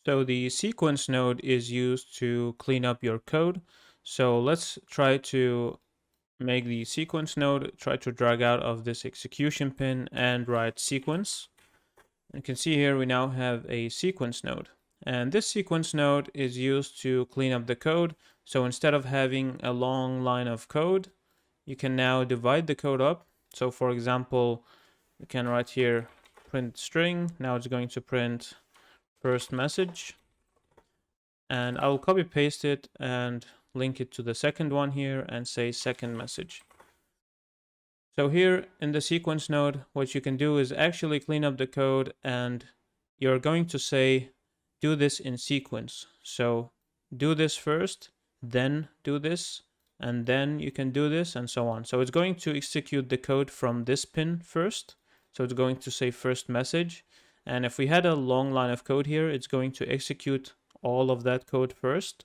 So the sequence node is used to clean up your code. So let's try to make the sequence node, try to drag out of this execution pin and write sequence. You can see here we now have a sequence node. And this sequence node is used to clean up the code. So instead of having a long line of code, you can now divide the code up. So for example, you can write here print string. Now it's going to print first message. And I will copy paste it and link it to the second one here and say second message. So here in the sequence node, what you can do is actually clean up the code, and you're going to say, do this in sequence. So do this first, then do this, and then you can do this, and so on. So it's going to execute the code from this pin first. So it's going to say first message. And if we had a long line of code here, it's going to execute all of that code first.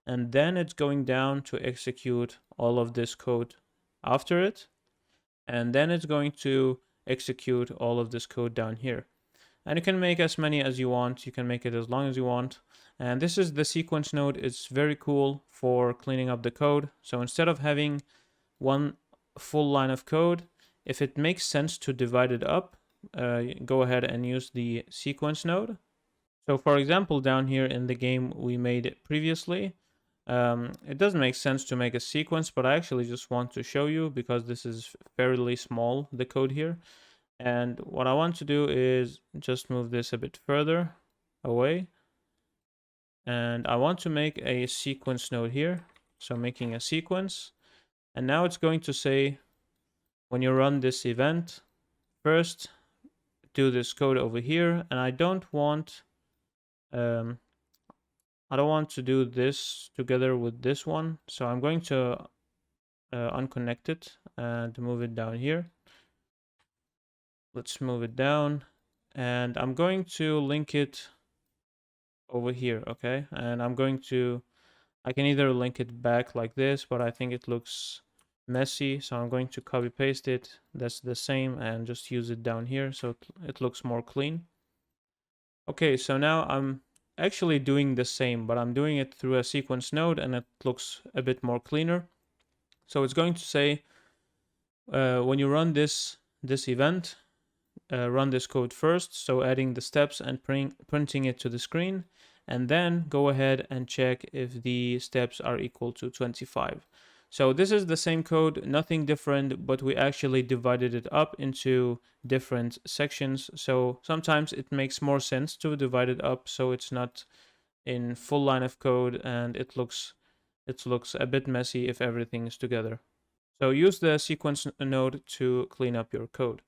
And then it's going down to execute all of this code after it. And then it's going to execute all of this code down here. And you can make as many as you want. You can make it as long as you want. And this is the sequence node. It's very cool for cleaning up the code. So instead of having one full line of code, if it makes sense to divide it up, go ahead and use the sequence node. So for example, down here in the game we made it previously, it doesn't make sense to make a sequence, but I actually just want to show you because this is fairly small, the code here. And what I want to do is just move this a bit further away. And I want to make a sequence node here. So making a sequence. And now it's going to say, when you run this event, first do this code over here. And I don't want to do this together with this one. So I'm going to unconnect it and move it down here. Let's move it down. And I'm going to link it over here, okay? And I can either link it back like this, but I think it looks messy. So I'm going to copy paste it. That's the same, and just use it down here so it looks more clean. Okay, so now I'm actually doing the same, but I'm doing it through a sequence node and it looks a bit more cleaner. So it's going to say, when you run this event, run this code first, so adding the steps and printing it to the screen, and then go ahead and check if the steps are equal to 25. So this is the same code, nothing different, but we actually divided it up into different sections. So sometimes it makes more sense to divide it up so it's not in full line of code and it looks a bit messy if everything is together. So use the sequence node to clean up your code.